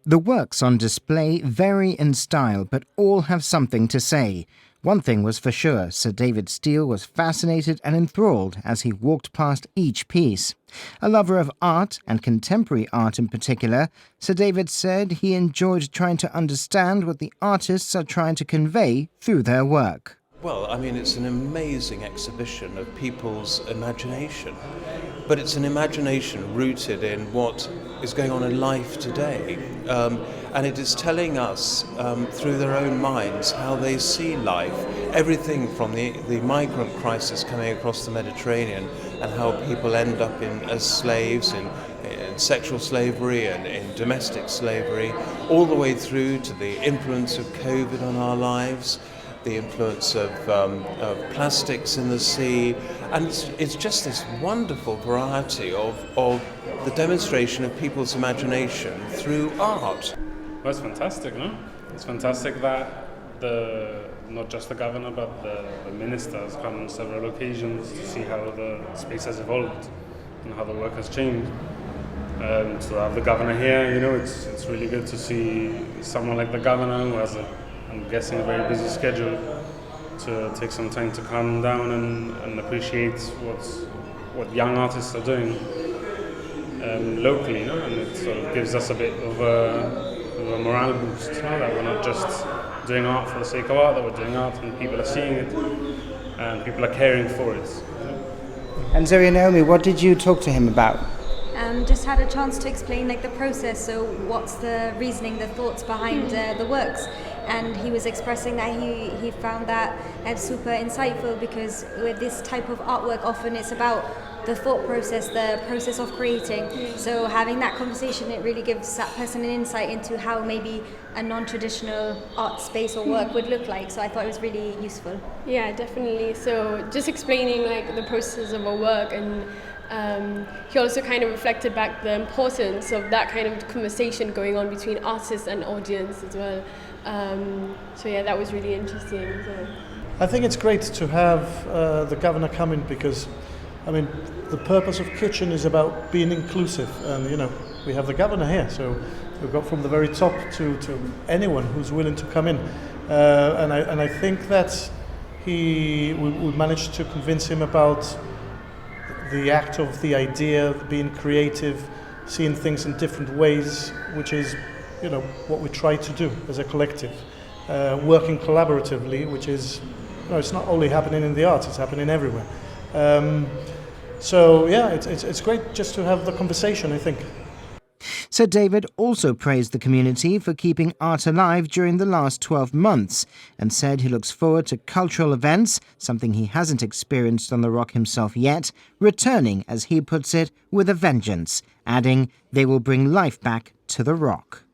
The works on display vary in style, but all have something to say. One thing was for sure, Sir David Steele was fascinated and enthralled as he walked past each piece. A lover of art, and contemporary art in particular, Sir David said he enjoyed trying to understand what the artists are trying to convey through their work. Well, I mean, it's an amazing exhibition of people's imagination, but it's an imagination rooted in what is going on in life today, and it is telling us through their own minds how they see life, everything from the migrant crisis coming across the Mediterranean and how people end up as slaves in sexual slavery and in domestic slavery, all the way through to the influence of COVID on our lives, the influence of plastics in the sea, and it's just this wonderful variety of the demonstration of people's imagination through art. Well, it's fantastic, no? It's fantastic that not just the governor but the minister has come on several occasions to see how the space has evolved and how the work has changed. To have the governor here, it's really good to see someone like the governor who has I'm guessing a very busy schedule, to take some time to calm down and appreciate what young artists are doing locally, and it sort of gives us a bit of a morale boost, that we're not just doing art for the sake of art, that we're doing art and people are seeing it and people are caring for it. And Zoe and Naomi, what did you talk to him about? Just had a chance to explain the process, so what's the reasoning, the thoughts behind the works, and he was expressing that he found that super insightful, because with this type of artwork often it's about the thought process, the process of creating. So having that conversation, it really gives that person an insight into how maybe a non-traditional art space or work would look like. So I thought it was really useful. Yeah, definitely. So just explaining the process of a work, and he also kind of reflected back the importance of that kind of conversation going on between artists and audience as well. So yeah, that was really interesting. So. I think it's great to have the governor come in, because the purpose of Kitchen is about being inclusive, and we have the governor here, so we've got from the very top to anyone who's willing to come in, and I think that we managed to convince him about the act of the idea, being creative, seeing things in different ways, which is what we try to do as a collective, working collaboratively, which is it's not only happening in the arts, it's happening everywhere. So yeah, it's great just to have the conversation, I think. Sir David also praised the community for keeping art alive during the last 12 months and said he looks forward to cultural events, something he hasn't experienced on the Rock himself yet, returning, as he puts it, with a vengeance, adding they will bring life back to the Rock.